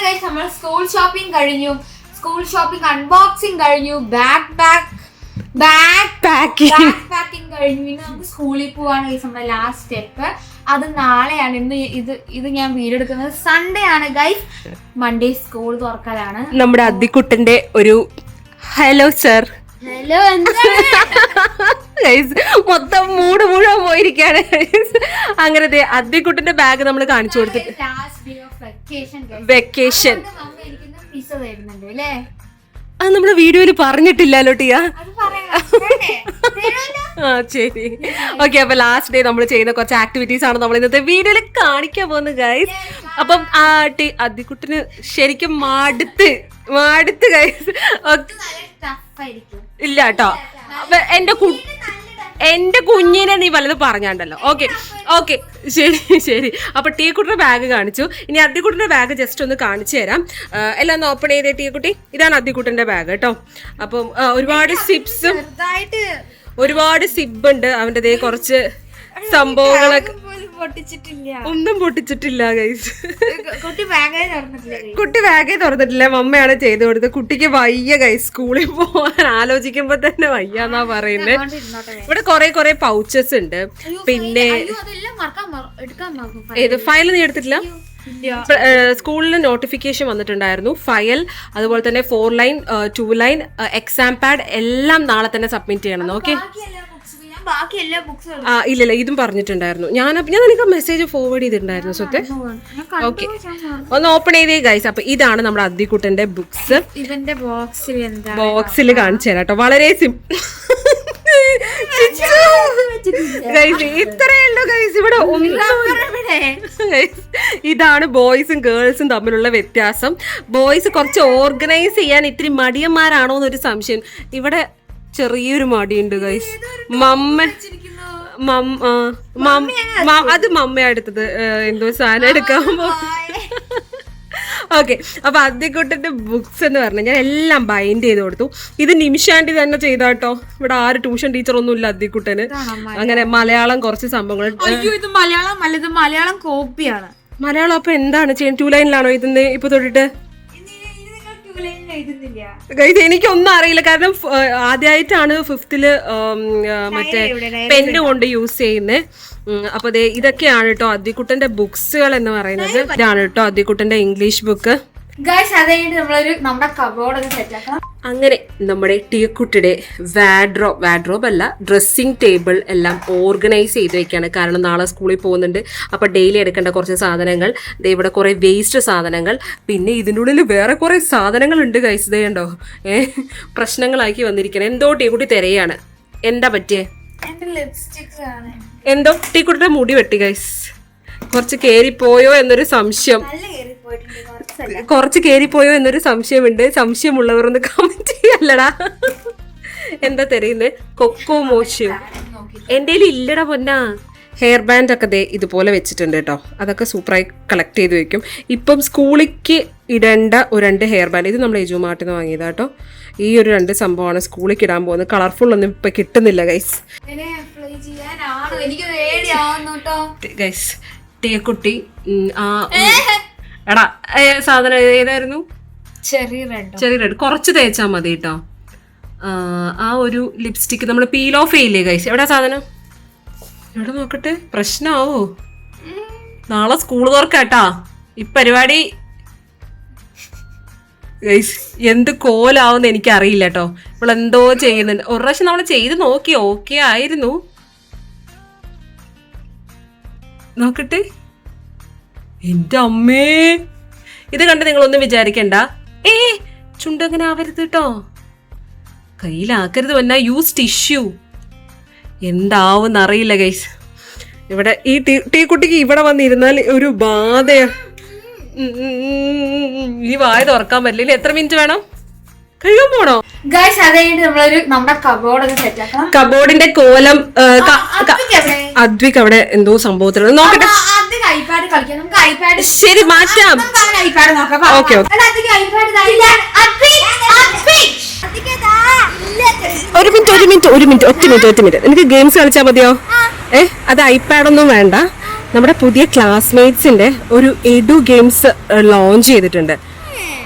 Guys നമ്മൾ school shopping കഴിഞ്ഞു. School shopping unboxing കഴിഞ്ഞു. ബാക്ക് പാക്കിംഗ് കഴിഞ്ഞു. ഇന്ന് നമുക്ക് സ്കൂളിൽ പോവാണ് ഗൈസ്. നമ്മുടെ ലാസ്റ്റ് സ്റ്റെപ്പ് അത് നാളെയാണ്. ഇന്ന് ഇത് ഞാൻ വീഡിയോ എടുക്കുന്നത് സൺഡേ ആണ് ഗൈസ്. Monday school തുറക്കലാണ്. നമ്മുടെ അദ്ദിക്കുട്ടന്റെ ഒരു ഹലോ സർ. ഹലോ മൊത്തം മൂട് മുഴുവൻ പോയിരിക്കാണ്. അങ്ങനത്തെ അദ്ദിക്കുട്ടന്റെ ബാഗ് നമ്മൾ കാണിച്ചു കൊടുത്തിട്ട് വെക്കേഷൻ അത് നമ്മുടെ വീഡിയോയില് പറഞ്ഞിട്ടില്ലല്ലോ ടിയ. ആ ശരി ഓക്കെ. അപ്പൊ ലാസ്റ്റ് ഡേ നമ്മൾ ചെയ്യുന്ന കുറച്ച് ആക്ടിവിറ്റീസ് ആണ് നമ്മൾ ഇന്നത്തെ വീഡിയോയിൽ കാണിക്കാൻ പോകുന്നത് ഗൈസ്. അപ്പം അദ്ദിക്കുട്ടന് ശരിക്കും മടുത്ത് ഗൈസ്. ഇല്ല കേട്ടോ, എന്റെ കുഞ്ഞിനെ നീ വല്ലതും പറഞ്ഞാണ്ടല്ലോ. ഓക്കെ ശരി. അപ്പൊ ടീക്കുട്ടിയുടെ ബാഗ് കാണിച്ചു. ഇനി അദ്ദിക്കുട്ടിന്റെ ബാഗ് ജസ്റ്റ് ഒന്ന് കാണിച്ചു തരാം. എല്ലാം ഒന്ന് ഓപ്പൺ ചെയ്തേ ടീക്കുട്ടി. ഇതാണ് അദ്ദിക്കുട്ടിന്റെ ബാഗ് കേട്ടോ. അപ്പം ഒരുപാട് സിബ്സും ഒരുപാട് സിബ് ഉണ്ട് അവന്റെ. കുറച്ച് സംഭവങ്ങളൊക്കെ ഒന്നും പൊട്ടിച്ചിട്ടില്ല ഗൈസ്. കുട്ടി ബാഗേ തുറന്നിട്ടില്ല. മമ്മയാണ് ചെയ്ത് കൊടുത്തത്. കുട്ടിക്ക് വയ്യ ഗൈസ്, സ്കൂളിൽ പോവാൻ ആലോചിക്കുമ്പോ തന്നെ വയ്യാന്നാ പറയുന്നത്. ഇവിടെ കുറെ പൗച്ചസ് ഉണ്ട്. പിന്നെ ഏത് ഫയൽ നീ എടുത്തിട്ടില്ല? സ്കൂളിൽ നോട്ടിഫിക്കേഷൻ വന്നിട്ടുണ്ടായിരുന്നു. ഫയൽ, അതുപോലെ തന്നെ 4 ലൈൻ 2 ലൈൻ എക്സാം പാഡ് എല്ലാം നാളെ തന്നെ സബ്മിറ്റ് ചെയ്യണം. ഓക്കെ. ഇല്ല ഇതും പറഞ്ഞിട്ടുണ്ടായിരുന്നു. ഞാൻ നിനക്ക് മെസ്സേജ് ഫോർവേഡ് ചെയ്തിട്ടുണ്ടായിരുന്നു സ്വത്തെ. ഓക്കെ, ഒന്ന് ഓപ്പൺ ചെയ്തേ ഗൈസ്. അപ്പൊ ഇതാണ് നമ്മുടെ അദ്ദിക്കുട്ടന്റെ ബുക്സ്. ഇതിന്റെ ബോക്സിൽ കാണിച്ചു തരാം കേട്ടോ. വളരെ ഇത്രയേ ഉള്ളൂ ഗൈസ്. ഇവിടെ ഇതാണ് ബോയ്സും ഗേൾസും തമ്മിലുള്ള വ്യത്യാസം. ബോയ്സ് കുറച്ച് ഓർഗനൈസ് ചെയ്യാൻ ഇത്തിരി മടിയന്മാരാണോ എന്നൊരു സംശയം. ഇവിടെ ചെറിയൊരു മടിയുണ്ട് ഗൈസ്. അത് മമ്മയാ എടുത്തത്. എന്തോ സാധനം എടുക്കാൻ ഓക്കെ. അപ്പൊ അദ്ദിക്കുട്ടന്റെ ബുക്സ് എന്ന് പറഞ്ഞു ഞാൻ എല്ലാം ബൈൻഡ് ചെയ്ത് കൊടുത്തു. ഇത് നിമിഷാൻറ്റി തന്നെ ചെയ്താട്ടോ. ഇവിടെ ആര് ട്യൂഷൻ ടീച്ചർ ഒന്നും ഇല്ല അദ്ദിക്കുട്ടന്. അങ്ങനെ മലയാളം കുറച്ച് സംഭവങ്ങൾ. ഇത് മലയാളം അല്ല, ഇത് മലയാളം കോപ്പിയാണ്. മലയാളം അപ്പൊ എന്താണ് ചെയ്യുന്നത്? 2 ലൈനിലാണോ ഇതിന്ന് ഇപ്പൊ തൊട്ടിട്ട്? ഗൈസ് എനിക്കൊന്നും അറിയില്ല, കാരണം ആദ്യമായിട്ടാണ് 5th മറ്റേ പെന്ന് കൊണ്ട് യൂസ് ചെയ്യുന്നത്. അപ്പൊ ഇതൊക്കെയാണ് കേട്ടോ അദ്ദിക്കുട്ടന്റെ ബുക്സുകൾ എന്ന് പറയുന്നത്. ഇതാണ് കേട്ടോ അദ്ദിക്കുട്ടന്റെ ഇംഗ്ലീഷ് ബുക്ക്. അങ്ങനെ നമ്മുടെ ടീക്കുട്ടിയുടെ വാഡ്രോബ് അല്ല, ഡ്രസ്സിംഗ് ടേബിൾ എല്ലാം ഓർഗനൈസ് ചെയ്ത് വെക്കുകയാണ്. കാരണം നാളെ സ്കൂളിൽ പോകുന്നുണ്ട്. അപ്പോൾ ഡെയിലി എടുക്കേണ്ട കുറച്ച് സാധനങ്ങൾ, ഇവിടെ കുറേ വേസ്റ്റ് സാധനങ്ങൾ, പിന്നെ ഇതിനുള്ളിൽ വേറെ കുറേ സാധനങ്ങളുണ്ട് ഗൈസ്. ഇതേ ഉണ്ടോ പ്രശ്നങ്ങളാക്കി വന്നിരിക്കണം. എന്തോ ടീക്കുട്ടി തിരയാണ്. എന്താ പറ്റിയേ? എന്തോ ടീക്കുട്ടിയുടെ മുടി വെട്ടി ഗൈസ്. കുറച്ച് കേറിപ്പോയോ എന്നൊരു സംശയം. സംശയമുള്ളവർ ഒന്ന് കമന്റ് ചെയ്യല്ലടാ. എന്താ തെരയുന്നത്? കൊക്കോ മോശം എൻ്റെ ഇല്ലടാ പൊന്നാ. ഹെയർ ബാൻഡ് ഒക്കെ ഇതുപോലെ വെച്ചിട്ടുണ്ട് കേട്ടോ. അതൊക്കെ സൂപ്പറായി കളക്ട് ചെയ്ത് വെക്കും. ഇപ്പം സ്കൂളിലേക്ക് ഇടേണ്ട 2 ഹെയർ ബാൻഡ്. ഇത് നമ്മൾ എജുമാർട്ടിൽ നിന്ന് വാങ്ങിയതാ കേട്ടോ. ഈ ഒരു 2 സംഭവമാണ് സ്കൂളിലേക്ക് ഇടാൻ പോകുന്നത്. കളർഫുൾ ഒന്നും ഇപ്പൊ കിട്ടുന്നില്ല ഗൈസ്. ഗൈസ് ടീക്കുട്ടി എടാ സാധനം ഏതായിരുന്നു? ചെറിയ റെഡ്. കുറച്ച് തേച്ചാൽ മതി കേട്ടോ. ആ ഒരു ലിപ്സ്റ്റിക്ക് നമ്മൾ പീൽ ഓഫ് ചെയ്യില്ലേ ഗൈസ്? എവിടെ സാധനം? എവിടെ നോക്കട്ടെ. പ്രശ്നമാവോ? നാളെ സ്കൂൾ തുറക്കാട്ടാ. ഈ പരിപാടി ഗൈസ് എന്ത് കോലാവുന്ന് എനിക്കറിയില്ല കേട്ടോ. ഇവളെന്തോ ചെയ്യുന്നുണ്ട്. ഒരു പ്രാവശ്യം നമ്മൾ ചെയ്ത് നോക്കി, ഓക്കെ ആയിരുന്നു. നോക്കട്ടെ. എന്റെ അമ്മേ, ഇത് കണ്ട് നിങ്ങളൊന്നും വിചാരിക്കണ്ട. ചുണ്ടങ്ങനെ ആവരുത് കേട്ടോ. കയ്യിലാക്കരുത്. വന്നാ യൂസ് ടിഷ്യൂ. എന്താവും അറിയില്ല ഗൈസ്. ഇവിടെ ഈ ടീക്കുട്ടിക്ക് ഇവിടെ വന്നിരുന്നാൽ ഒരു ബാധയാ. ഈ വായ തുറക്കാൻ പറ്റില്ല. എത്ര മിനിറ്റ് വേണം? കഴിയാൻ പോണോ ഗൈസ്? അത് കഴിഞ്ഞിട്ട് നമ്മളൊരു നമ്മുടെ കബോർഡിന്റെ കോലം അദ്വിക് അവിടെ എന്തോ സംഭവത്തിലാണ്. നോക്കട്ടെ. ശരി മാറ്റാം. ഓക്കെ ഒരു മിനിറ്റ്. എനിക്ക് ഗെയിംസ് കളിച്ചാൽ മതിയോ? അത് ഐപാഡൊന്നും വേണ്ട. നമ്മുടെ പുതിയ ക്ലാസ്മേറ്റ്സിന്റെ ഒരു എഡു ഗെയിംസ് ലോഞ്ച് ചെയ്തിട്ടുണ്ട്.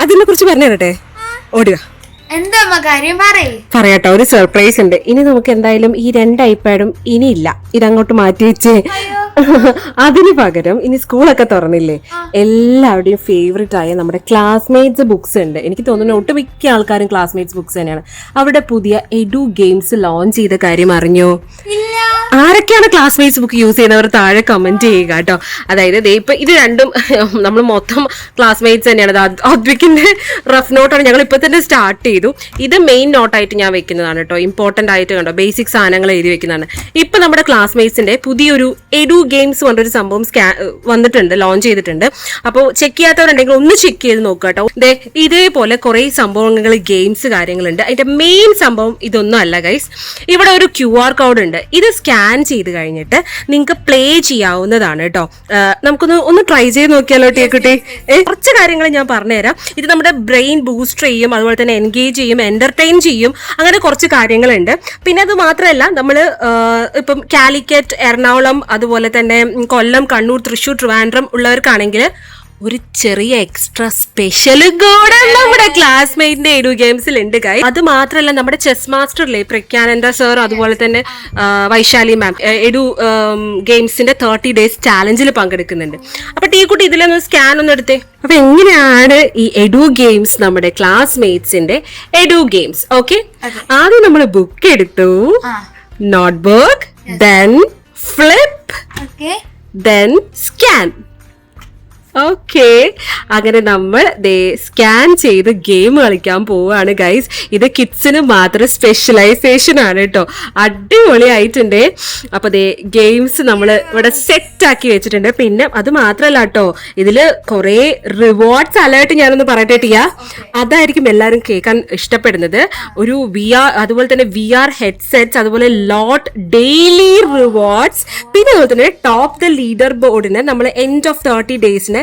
അതിനെ കുറിച്ച് പറഞ്ഞു തരട്ടെ, ഓടുക. എന്താ കാര്യം പറയാട്ടോ, ഒരു സർപ്രൈസ് ഉണ്ട്. ഇനി നമുക്ക് എന്തായാലും ഈ 2 ഐപാഡും ഇനിയില്ല, ഇതങ്ങോട്ട് മാറ്റി വെച്ചേ. അതിന് പകരം ഇനി സ്കൂളൊക്കെ തുറന്നില്ലേ, എല്ലാവരുടെയും ഫേവറേറ്റ് ആയ നമ്മുടെ ക്ലാസ്മേറ്റ്സ് ബുക്സ് ഉണ്ട്. എനിക്ക് തോന്നുന്നു ഒട്ടുമിക്ക ആൾക്കാരും ക്ലാസ്മേറ്റ്സ് ബുക്സ് തന്നെയാണ്. അവിടെ പുതിയ എഡു ഗെയിംസ് ലോഞ്ച് ചെയ്ത കാര്യം അറിഞ്ഞോ? ആരൊക്കെയാണ് ക്ലാസ്മേറ്റ്സ് ബുക്ക് യൂസ് ചെയ്യുന്നവർ താഴെ കമന്റ് ചെയ്യുക കേട്ടോ. അതായത് ഇപ്പൊ ഇത് രണ്ടും നമ്മൾ മൊത്തം ക്ലാസ്മേറ്റ്സ് തന്നെയാണ്. അദ്വിക്കിന്റെ റഫ് നോട്ടാണ് ഞങ്ങൾ ഇപ്പൊ തന്നെ സ്റ്റാർട്ട് ചെയ്തു. ഇത് മെയിൻ നോട്ടായിട്ട് ഞാൻ വെക്കുന്നതാണ് കേട്ടോ, ഇമ്പോർട്ടന്റ് ആയിട്ട് കണ്ടോ, ബേസിക് സാധനങ്ങൾ എഴുതി വെക്കുന്നതാണ്. ഇപ്പൊ നമ്മുടെ ക്ലാസ്മേറ്റ്സിന്റെ പുതിയൊരു എഡു ഗെയിംസ് കൊണ്ടൊരു സംഭവം വന്നിട്ടുണ്ട്, ലോഞ്ച് ചെയ്തിട്ടുണ്ട്. അപ്പോൾ ചെക്ക് ചെയ്യാത്തവരുണ്ടെങ്കിൽ ഒന്ന് ചെക്ക് ചെയ്ത് നോക്കുക കേട്ടോ. ഇതേപോലെ കുറെ സംഭവങ്ങൾ, ഗെയിംസ്, കാര്യങ്ങളുണ്ട്. അതിന്റെ മെയിൻ സംഭവം ഇതൊന്നും അല്ല ഗൈസ്. ഇവിടെ ഒരു QR കോഡ് ഉണ്ട്. ഇത് സ്കാൻ ചെയ്ത് കഴിഞ്ഞിട്ട് നിങ്ങൾക്ക് പ്ലേ ചെയ്യാവുന്നതാണ് കേട്ടോ. നമുക്കൊന്ന് ട്രൈ ചെയ്ത് നോക്കിയാലോ കുട്ടി? കുറച്ച് കാര്യങ്ങൾ ഞാൻ പറഞ്ഞുതരാം. ഇത് നമ്മുടെ ബ്രെയിൻ ബൂസ്റ്റ് ചെയ്യും, അതുപോലെ തന്നെ എൻഗേജ് ചെയ്യും, എന്റർടൈൻ ചെയ്യും, അങ്ങനെ കുറച്ച് കാര്യങ്ങളുണ്ട്. പിന്നെ അത് മാത്രമല്ല, നമ്മൾ ഇപ്പം കാലിക്കറ്റ്, എറണാകുളം, അതുപോലെ തന്നെ കൊല്ലം, കണ്ണൂർ, തൃശ്ശൂർ, ട്രിവാൻഡ്രം ഉള്ളവർക്കാണെങ്കിൽ ഒരു ചെറിയ എക്സ്ട്രാ സ്പെഷ്യൽ കൂടെ നമ്മുടെ ക്ലാസ്മേറ്റിന്റെ എഡു ഗെയിംസിൽ ഉണ്ട് ഗൈസ്. അത് മാത്രമല്ല, നമ്മുടെ ചെസ് മാസ്റ്ററിലെ പ്രഖ്യാനന്ദ സർ, അതുപോലെ തന്നെ വൈശാലി മാം എഡു ഗെയിംസിന്റെ 30 days ചാലഞ്ചിൽ പങ്കെടുക്കുന്നുണ്ട്. അപ്പൊ കുട്ടി ഇതിലൊന്ന് സ്കാൻ ഒന്ന് എടുത്തേ. അപ്പൊ എങ്ങനെയാണ് ഈ എഡു ഗെയിംസ്, നമ്മുടെ ക്ലാസ്മേറ്റ്സിന്റെ എഡു ഗെയിംസ്? ഓക്കെ, ആദ്യം നമ്മൾ ബുക്ക് എടുത്തു, notebook, then flip, then scan. Okay, അങ്ങനെ നമ്മൾ സ്കാൻ ചെയ്ത് ഗെയിം കളിക്കാൻ പോവുകയാണ് ഗൈസ്. ഇത് കിഡ്സിന് മാത്രം സ്പെഷ്യലൈസേഷൻ ആണ് കേട്ടോ. അടിപൊളിയായിട്ടുണ്ട്. അപ്പൊ ഗെയിംസ് നമ്മൾ ഇവിടെ സെറ്റ് ആക്കി വെച്ചിട്ടുണ്ട്. പിന്നെ അത് മാത്രല്ല കേട്ടോ, ഇതില് കുറെ റിവാർഡ്സ് അലേർട്ട് ഞാനൊന്ന് പറയട്ടെ ടിയ, അതായിരിക്കും എല്ലാവരും കേൾക്കാൻ ഇഷ്ടപ്പെടുന്നത്. ഒരു VR, അതുപോലെ തന്നെ VR ഹെഡ്സെറ്റ്സ്, അതുപോലെ ലോട്ട് ഡെയിലി റിവാർഡ്സ്, പിന്നെ അതുപോലെ തന്നെ ടോപ്പ് ദ ലീഡർ ബോർഡിന് നമ്മൾ end of 30 days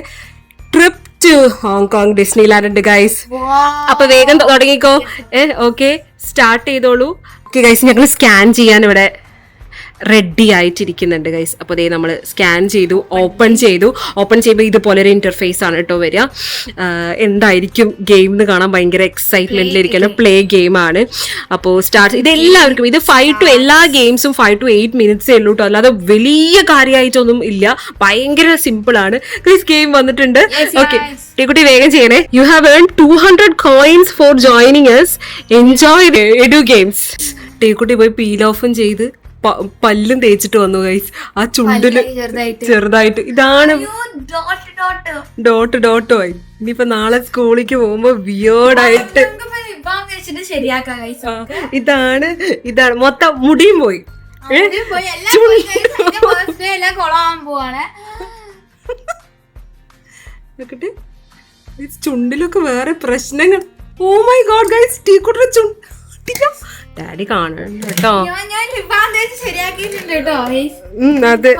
trip to Hong Kong Disneyland ഉണ്ട് ഗൈസ്. അപ്പൊ വേഗം തുടങ്ങിക്കോ. ഓക്കെ, സ്റ്റാർട്ട് ചെയ്തോളൂ. ഓക്കെ ഗൈസ്, ഞങ്ങൾ സ്കാൻ ചെയ്യാൻ ഇവിടെ റെഡി ആയിട്ടിരിക്കുന്നുണ്ട് ഗൈസ്. അപ്പോൾ നമ്മൾ സ്കാൻ ചെയ്തു, ഓപ്പൺ ചെയ്യുമ്പോൾ ഇതുപോലെ ഒരു ഇന്റർഫേസ് ആണ് കേട്ടോ വരിക. എന്തായിരിക്കും ഗെയിം എന്ന് കാണാൻ ഭയങ്കര എക്സൈറ്റ്മെന്റിലിരിക്കണം. പ്ലേ ഗെയിം ആണ്. അപ്പോൾ സ്റ്റാർട്ട്, ഇത് എല്ലാവർക്കും, ഇത് എല്ലാ ഗെയിംസും 5 to 8 minutes ഉള്ളൂ കേട്ടോ, അല്ലാതെ വലിയ കാര്യമായിട്ടൊന്നും ഇല്ല. ഭയങ്കര സിമ്പിൾ ആണ് ഗൈസ്. ഗെയിം വന്നിട്ടുണ്ട്. ഓക്കെ, കുട്ടി വേഗം ചെയ്യണേ. You have earn 200 coins for joining us. Enjoy edu games. കുട്ടി പോയി പീൽ ഓഫും ചെയ്ത് പല്ലും തേച്ചിട്ട് വന്നു ഗൈസ്. ആ ചുണ്ടില് ചെറുതായിട്ട് ഇതാണ് ഡോട്ട് ആയി. ഇനിയിപ്പോ നാളെ സ്കൂളിലേക്ക് പോകുമ്പോ വിയേർഡായിട്ട് ഇതാണ് മൊത്തം മുടിയും പോയി. ചുണ്ടിലൊക്കെ വേറെ പ്രശ്നങ്ങൾ. ഓ മൈ ഗോഡ് ഗൈസ്, ടീക്കുട്ടിയുടെ ചുണ്ട് ഡാഡി കാണണം കേട്ടോ. അതെ,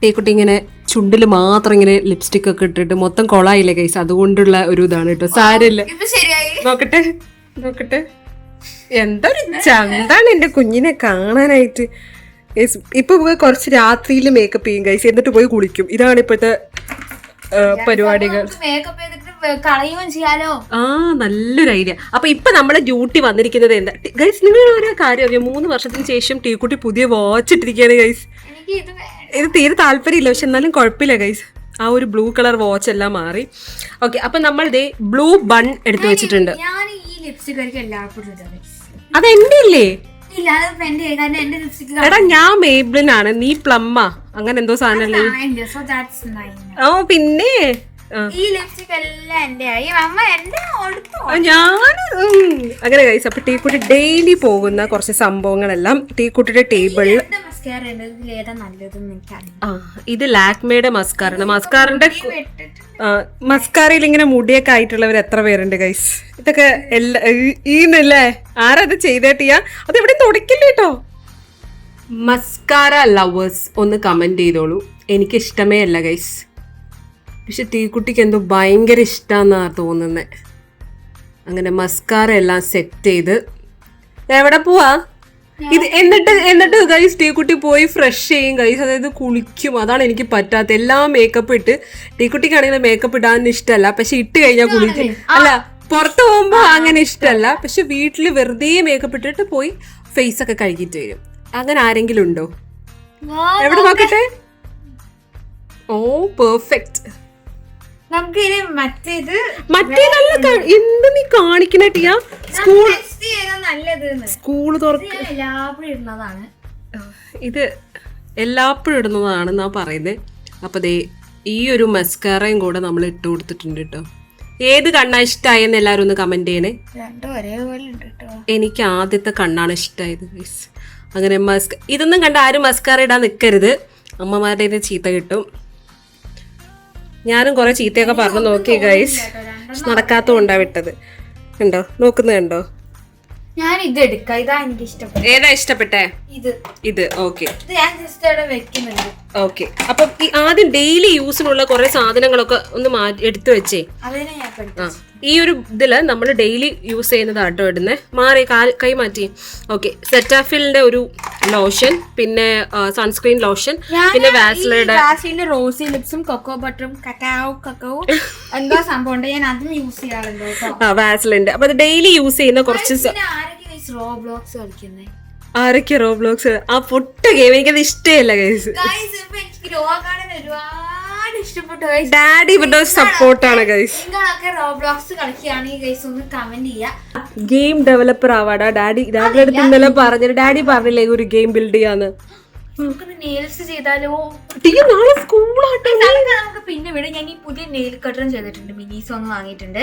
ടീക്കുട്ടി ഇങ്ങനെ ചുണ്ടില് മാത്രം ഇങ്ങനെ ലിപ്സ്റ്റിക് ഒക്കെ ഇട്ടിട്ട് മൊത്തം കൊളായില്ലേ ഗൈസ്, അതുകൊണ്ടുള്ള ഒരു ഇതാണ് കേട്ടോ. സാരമില്ല, നോക്കട്ടെ. എന്തൊരു ചന്താണ് എന്റെ കുഞ്ഞിനെ കാണാനായിട്ട്. ഇപ്പൊ കുറച്ച് രാത്രിയിൽ മേക്കപ്പ് ചെയ്യും ഗൈസ്, എന്നിട്ട് പോയി കുളിക്കും. ഇതാണ് ഇപ്പോഴത്തെ പരിപാടികൾ. നല്ലൊരു ഐഡിയ. അപ്പൊ ഇപ്പൊ നമ്മളെ ഡ്യൂട്ടി വന്നിരിക്കുന്നത് എന്താ ഗൈസ്? നിങ്ങൾ ഒരു കാര്യം അറിയാം, 3 വർഷത്തിന് ശേഷം ടീക്കുട്ടി പുതിയ വാച്ച് ഇട്ടിരിക്കുകയാണ് ഗൈസ്. ഇത് തീരെ താല്പര്യമില്ല, പക്ഷെ എന്നാലും കുഴപ്പമില്ല ഗൈസ്. ആ ഒരു ബ്ലൂ കളർ വാച്ച് എല്ലാം മാറി. ഓക്കെ, അപ്പൊ നമ്മൾ ബ്ലൂ ബൺ എടുത്തു വെച്ചിട്ടുണ്ട്. അതെന്റെ ഇല്ലേ? എടാ, ഞാൻ മേബ്ലിൻ ആണ്, നീ പ്ലമ്മാ, അങ്ങനെ എന്തോ സാധനല്ലേ? ഓ പിന്നെ അങ്ങനെ ഗൈസ്. അപ്പൊ ടീക്കുട്ടി ഡെയിലി പോകുന്ന കുറച്ച് സംഭവങ്ങളെല്ലാം ടീക്കുട്ടിയുടെ ടേബിളിൽ. ഇത് ലാക്മേയുടെ മസ്കാറാണ്. മസ്കാരയിൽ ഇങ്ങനെ മുടിയൊക്കെ ആയിട്ടുള്ളവർ എത്ര പേരുണ്ട് ഗൈസ്? ഇതൊക്കെ ഈന്നല്ലേ? ആരത് ചെയ്തേട്ടിയാ? അത് എവിടെ തുടക്കില്ല കേട്ടോ. മസ്കാര ലവേഴ്സ് ഒന്ന് കമന്റ് ചെയ്തോളൂ. എനിക്ക് ഇഷ്ടമേ അല്ല ഗൈസ്, പക്ഷെ തീക്കുട്ടിക്ക് എന്തോ ഭയങ്കര ഇഷ്ടമാണെന്നാണ് തോന്നുന്നത്. അങ്ങനെ മസ്കാര എല്ലാം സെറ്റ് ചെയ്ത് എവിടെ പോവാ? ഇത് എന്നിട്ട് ഗൈസ് ടീക്കുട്ടി പോയി ഫ്രഷ് ചെയ്യും ഗൈസ്, അതായത് കുളിക്കും. അതാണ് എനിക്ക് പറ്റാത്ത. എല്ലാ മേക്കപ്പ് ഇട്ട്, ടീക്കുട്ടിക്കാണെങ്കിൽ മേക്കപ്പ് ഇടാൻ ഇഷ്ടമല്ല, പക്ഷെ ഇട്ട് കഴിഞ്ഞാൽ കുളിക്കും. അല്ല, പുറത്ത് പോകുമ്പോ അങ്ങനെ ഇഷ്ടമല്ല, പക്ഷെ വീട്ടില് വെറുതെ മേക്കപ്പ് ഇട്ടിട്ട് പോയി ഫേസ് ഒക്കെ കഴുകിട്ട് വരും. അങ്ങനെ ആരെങ്കിലും ഉണ്ടോ? എവിടെ നോക്കട്ടെ. ഓ പെർഫെക്റ്റ്. നമുക്ക് മറ്റേത് നല്ല എന്ത് നീ കാണിക്കണ ടിയ? സ്കൂള് ഇടുന്നതാണ് ഇത് എല്ലാപ്പോഴും ഇടുന്നതാണെന്നാ പറയുന്നത്. അപ്പൊ ദേ ഈ ഒരു മസ്കാറയും കൂടെ നമ്മൾ ഇട്ട് കൊടുത്തിട്ടുണ്ട് കേട്ടോ. ഏത് കണ്ണാ ഇഷ്ടമായെന്ന് എല്ലാവരും ഒന്ന് കമന്റ് ചെയ്യണേ. എനിക്ക് ആദ്യത്തെ കണ്ണാണ് ഇഷ്ടമായത്. അങ്ങനെ ഇതൊന്നും കണ്ട ആരും മസ്കാറ ഇടാൻ നിൽക്കരുത്, അമ്മമാരുടെ ഇത് ചീത്ത കിട്ടും. ഞാനും കുറെ ചീത്തയൊക്കെ പറഞ്ഞു നോക്കി ഗൈസ്, നടക്കാത്ത കൊണ്ടാ വിട്ടത്. കണ്ടോ, നോക്കുന്നത് കണ്ടോ? ഞാൻ ഇത് എടുക്കാം. ഇതാ എനിക്ക് ഇഷ്ടപ്പെട്ടു. ഏതാ ഇഷ്ടപ്പെട്ടെ? ഇത് ഓക്കെ. ഓക്കെ, അപ്പൊ ഈ ആദ്യം ഡെയിലി യൂസിനുള്ള കുറെ സാധനങ്ങളൊക്കെ ഒന്ന് എടുത്തു വെച്ചേ. ഈ ഒരു ഇതില് നമ്മൾ ഡെയിലി യൂസ് ചെയ്യുന്നതാട്ടോ ഇടുന്നേ. മാറി കൈ മാറ്റി. ഓക്കെ, സെറ്റാഫിലിന്റെ ഒരു ലോഷൻ, പിന്നെ സൺസ്ക്രീൻ ലോഷൻ, പിന്നെ വാസ്ലിന്റെ റോസി ലിപ്സും കൊക്കോ ബട്ടറും കക്കാവോ എന്താ സംഭവം ഉണ്ട്, ഞാൻ അതും യൂസ് ചെയ്യാറുണ്ട്. വാസ്ലിന്റെ. അപ്പൊ അത് ഡെയിലി യൂസ് ചെയ്യുന്ന കുറച്ച്. റോബ്ലോക്സ് കളിക്കുന്നേ ആരൊക്കെ? റോബ്ലോക്സ് ആ പൊട്ട ഗെയിം എനിക്കത് ഇഷ്ടമല്ല ഗൈസ്. ഡാഡി ഇവരുടെ സപ്പോർട്ടാണ് ഗൈസ്. ഗെയിം ഡെവലപ്പർ ആവാടാ ഡാഡി. ഡാഡിയുടെ അടുത്ത് ഇന്നലെ പറഞ്ഞിട്ട് ഡാഡി പറഞ്ഞില്ലേ ഒരു ഗെയിം ബിൽഡ് ചെയ്യാന്ന്. ചെയ്താലോ? നാളെ സ്കൂളാട്ടോ. നമുക്ക് പിന്നെ വിടും. ഞാൻ ഈ പുതിയ നെയിൽ കട്ടറും ചെയ്തിട്ടുണ്ട്, മിനീസ് ഒന്ന് വാങ്ങിയിട്ടുണ്ട്.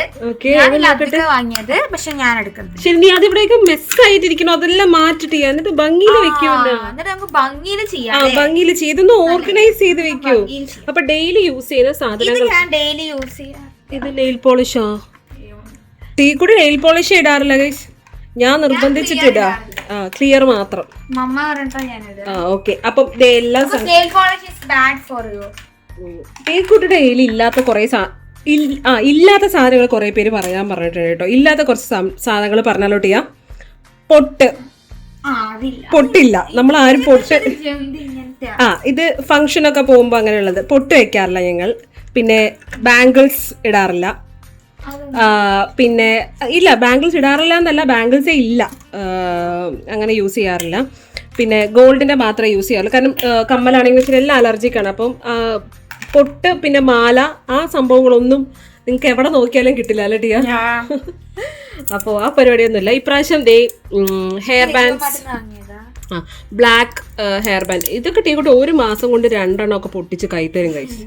വാങ്ങിയത് പക്ഷെ ഞാൻ എടുക്കുന്നത്. ശരി, നീ അത് ഇവിടെയൊക്കെ മെസ് ആയിട്ടിരിക്കണോ? അതെല്ലാം മാറ്റിട്ട് എന്നിട്ട് ഭംഗിയിൽ വെക്കുമല്ലോ. എന്നിട്ട് നമുക്ക് ഭംഗിയിൽ ചെയ്യാം. ഭംഗിയിൽ ചെയ്തൊന്ന് ഓർഗനൈസ് ചെയ്ത് വെക്കൂ. അപ്പൊ ഡെയിലി യൂസ് ചെയ്യുന്ന സാധനങ്ങൾ. ഞാൻ ഡെയിലി യൂസ് ചെയ്യാം. ഇത് നെയിൽ പോളിഷോ? ടീ കൂടി നെയിൽ പോളിഷ് ഇടാറില്ല ഗൈസ്, ഞാൻ നിർബന്ധിച്ചിട്ടിടാ. ക്ലിയർ മാത്രം. ഓക്കെ, അപ്പം ടീക്കുട്ടിയുടെ കയ്യിൽ ഇല്ലാത്ത കുറെ ഇല്ലാത്ത സാധനങ്ങൾ കുറെ പേര് പറയാൻ പറഞ്ഞിട്ടുണ്ട് കേട്ടോ. ഇല്ലാത്ത കുറച്ച് സാധനങ്ങൾ പറഞ്ഞാലോ ടിയ? പൊട്ടില്ല. നമ്മൾ ആരും പൊട്ട് ഇത് ഫംഗ്ഷനൊക്കെ പോകുമ്പോ അങ്ങനെയുള്ളത് പൊട്ട് വെക്കാറില്ല ഞങ്ങൾ. പിന്നെ ബാംഗിൾസ് ഇടാറില്ല. പിന്നെ ഇല്ല, ബാംഗിൾസ് ഇടാറില്ല എന്നല്ല, ബാംഗിൾസേ ഇല്ല, അങ്ങനെ യൂസ് ചെയ്യാറില്ല. പിന്നെ ഗോൾഡിന്റെ മാത്രമേ യൂസ് ചെയ്യാറുള്ളൂ. കാരണം കമ്മലാണെങ്കിൽ വെച്ചാൽ എല്ലാം അലർജിക്കാണ്. അപ്പം പൊട്ട് പിന്നെ മാല ആ സംഭവങ്ങളൊന്നും നിങ്ങൾക്ക് എവിടെ നോക്കിയാലും കിട്ടില്ല അല്ലേ ടിയ? അപ്പോൾ ആ പരിപാടിയൊന്നുമില്ല. ഇപ്രാവശ്യം ദേ hair bands, black hair band ഇതൊക്കെ ടീക്കൂട്ട് ഒരു മാസം കൊണ്ട് 2 എണ്ണമൊക്കെ പൊട്ടിച്ച് കൈത്തരും കഴിച്ചു.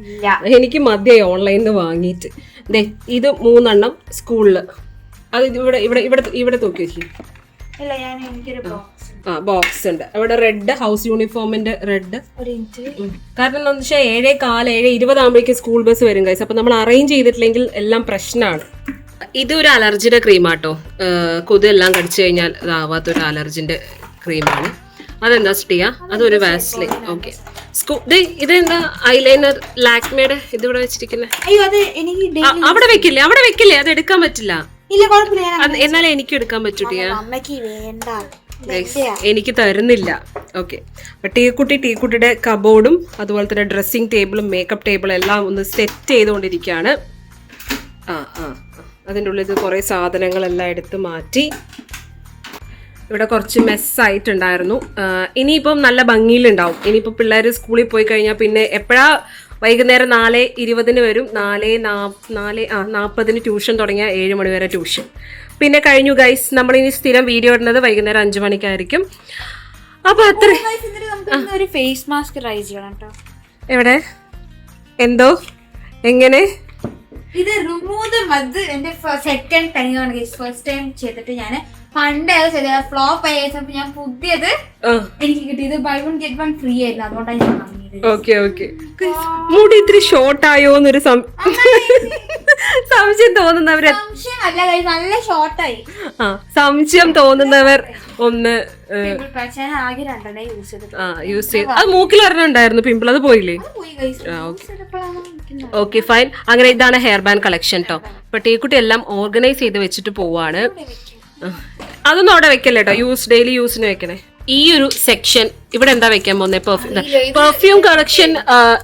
എനിക്ക് മതിയായി ഓൺലൈനിൽ നിന്ന് വാങ്ങിയിട്ട്. ദേ ഇത് 3 എണ്ണം സ്കൂളില്. അത് ഇവിടെ ഇവിടെ ഇവിടെ ഇവിടെ തൂക്കി വെച്ചു. ബോക്സ് ഉണ്ട് ഇവിടെ. റെഡ് ഹൗസ് യൂണിഫോമിന്റെ റെഡ്. കാരണം എന്താണെന്ന് വെച്ചാൽ 7:15 7:20 ആകുമ്പോഴേക്കും സ്കൂൾ ബസ് വരും കഴിച്ചു. അപ്പൊ നമ്മൾ അറേഞ്ച് ചെയ്തിട്ടില്ലെങ്കിൽ എല്ലാം പ്രശ്നമാണ്. ഇതൊരു അലർജിയുടെ ക്രീമാട്ടോ. കൊതെല്ലാം കടിച്ചു കഴിഞ്ഞാൽ ഇതാവാത്തൊരു അലർജിന്റെ ക്രീമാണ്. അതെന്താ ടിയ? അതൊരു വാസ്ലിൻ. ഓക്കെ, ഇതെന്താ ഐലൈനർ ലാക്മേയുടെ ഇതിവിടെ വെച്ചിരിക്കുന്നത്. അവിടെ വെക്കില്ലേ? അവിടെ വെക്കില്ലേ? അത് എടുക്കാൻ പറ്റില്ല. എന്നാലേ എനിക്ക് എടുക്കാൻ പറ്റൂ ടിയ. എനിക്ക് തരുന്നില്ല. ഓക്കെ, ടീക്കുട്ടിയുടെ കബോർഡും അതുപോലെ തന്നെ ഡ്രസ്സിംഗ് ടേബിളും മേക്കപ്പ് ടേബിളും എല്ലാം ഒന്ന് സെറ്റ് ചെയ്തുകൊണ്ടിരിക്കുകയാണ്. അതിൻ്റെ ഉള്ളിൽ കുറേ സാധനങ്ങളെല്ലാം എടുത്ത് മാറ്റി. ഇവിടെ കുറച്ച് മെസ്സായിട്ടുണ്ടായിരുന്നു. ഇനിയിപ്പം നല്ല ഭംഗിയിലുണ്ടാവും. ഇനിയിപ്പോൾ പിള്ളേർ സ്കൂളിൽ പോയി കഴിഞ്ഞാൽ പിന്നെ എപ്പോഴാ വൈകുന്നേരം 4:20 വരും. 4:40 ട്യൂഷൻ തുടങ്ങിയ 7 മണി വരെ ട്യൂഷൻ. പിന്നെ കഴിഞ്ഞു ഗൈസ്. നമ്മളിനി സ്ഥിരം വീഡിയോ ഇടുന്നത് വൈകുന്നേരം 5 മണിക്കായിരിക്കും. അപ്പൊ അത്ര ഒരു ഫേസ് മാസ്ക് ട്രൈ ചെയ്യണം കേട്ടോ. എവിടെ? എന്തോ? എങ്ങനെ? ഇത് റിമൂവ് മത് എന്റെ സെക്കൻഡ് ടൈമാണ് ഗൈസ്. ഫസ്റ്റ് ടൈം ചെയ്തിട്ട് ഞാൻ പണ്ട് ഫ്ലോപ്പ് ആയപ്പോ ഞാൻ പുതിയത് എനിക്ക് കിട്ടിയത് ബൈ 1 get 1 ഫ്രീ ആയിരുന്നു. അതുകൊണ്ടാണ് ഞാൻ വാങ്ങിയത്. Okay okay. മുടി ഇത്തിരി ഷോർട്ട് ആയോ എന്നൊരു സംശയം തോന്നുന്നവർ നല്ല ഷോർട്ടായി. സംശയം തോന്നുന്നവർ ഒന്ന് ആകെ 2 യൂസ് ചെയ്ത്. അത് മൂക്കിൽ ഒരെണ്ണുണ്ടായിരുന്നു പിമ്പിൾ, അത് പോയില്ലേ? Okay fine. അങ്ങനെ ഇതാണ് ഹെയർ ബാൻഡ് കളക്ഷൻ കേട്ടോ. ഇപ്പൊ ടീക്കുട്ടി എല്ലാം ഓർഗനൈസ് ചെയ്ത് വെച്ചിട്ട് പോവാണ്. അതൊന്നും അവിടെ വെക്കല്ലേ കേട്ടോ. ഡെയിലി യൂസിന് വെക്കണേ. ഈ ഒരു സെക്ഷൻ ഇവിടെ എന്താ വെക്കാൻ പോകുന്നത്? Perfume collection.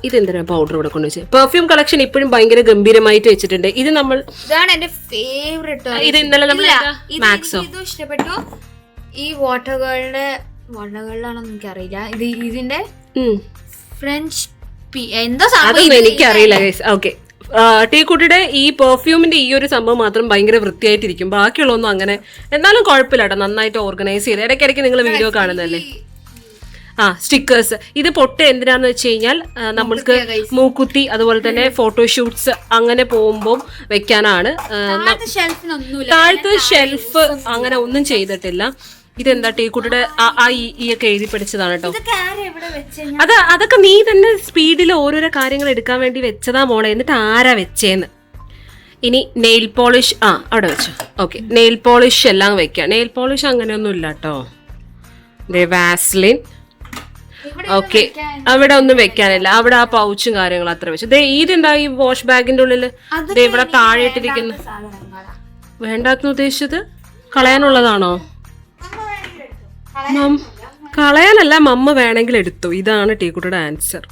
ഇതെന്തിനാ പൗഡർ ഇവിടെ കൊണ്ടുവച്ചത്? പെർഫ്യൂം കളക്ഷൻ ഇപ്പോഴും ഭയങ്കര ഗംഭീരമായിട്ട് വെച്ചിട്ടുണ്ട്. ഇത് നമ്മൾ ഇതാണ് എന്റെ ഫേവറേറ്റ്. ഇത് ഇന്നലെ നമ്മൾ മാക്സോ ഇഷ്ടപ്പെട്ടു. ഈ വാട്ടർഗേളിലാണെന്ന് എനിക്കറിയില്ല. ഇതിന്റെ ഫ്രഞ്ച് എന്തോ അതൊന്നും എനിക്കറിയില്ല. ഓക്കെ, ടീക്കുട്ടിയുടെ ഈ പെർഫ്യൂമിന്റെ ഈ ഒരു സംഭവം മാത്രം ഭയങ്കര വൃത്തിയായിട്ടിരിക്കും. ബാക്കിയുള്ളൊന്നും അങ്ങനെ എന്നാലും കുഴപ്പമില്ല കേട്ടോ. നന്നായിട്ട് ഓർഗനൈസ് ചെയ്ത് ഇടയ്ക്കിടയ്ക്ക് നിങ്ങൾ വീഡിയോ കാണുന്നതല്ലേ. സ്റ്റിക്കേഴ്സ്. ഇത് പൊട്ട് എന്തിനാന്ന് വെച്ച് കഴിഞ്ഞാൽ നമ്മൾക്ക് മൂക്കുത്തി അതുപോലെ തന്നെ ഫോട്ടോഷൂട്ട്സ് അങ്ങനെ പോകുമ്പോൾ വെക്കാനാണ്. താഴത്തെ ഷെൽഫ് അങ്ങനെ ഒന്നും ചെയ്തിട്ടില്ല. ഇതെന്താ ടീക്കുട്ടിയുടെ ഈ ഒക്കെ എഴുതി പഠിച്ചതാണ് കേട്ടോ. അതൊക്കെ നീ തന്നെ സ്പീഡിൽ ഓരോരോ കാര്യങ്ങൾ എടുക്കാൻ വേണ്ടി വെച്ചതാ മോളെ. എന്നിട്ട് ആരാ വെച്ചേന്ന്. ഇനി നെയിൽ പോളിഷ് അവിടെ വെച്ചു. ഓക്കെ, നെയിൽ പോളിഷ് എല്ലാം വെക്കാം. നെയിൽ പോളിഷ് അങ്ങനെയൊന്നും ഇല്ല കേട്ടോ. വാസ്ലിൻ. ഓക്കെ, അവിടെ ഒന്നും വെക്കാനില്ല. അവിടെ ആ പൗച്ചും കാര്യങ്ങളും അത്ര വെച്ചു. ഇതെന്താ ഈ വാഷ് ബാഗിന്റെ ഉള്ളില് ഇവിടെ താഴെ ഇട്ടിരിക്കുന്നു? വേണ്ടാന്ന് ഉദ്ദേശിച്ചത് കളയാനുള്ളതാണോ? കളയാനല്ല, മമ്മ വേണമെങ്കിൽ എടുത്തു. ഇതാണ് ടീക്കുട്ടിയുടെ ആൻസർ.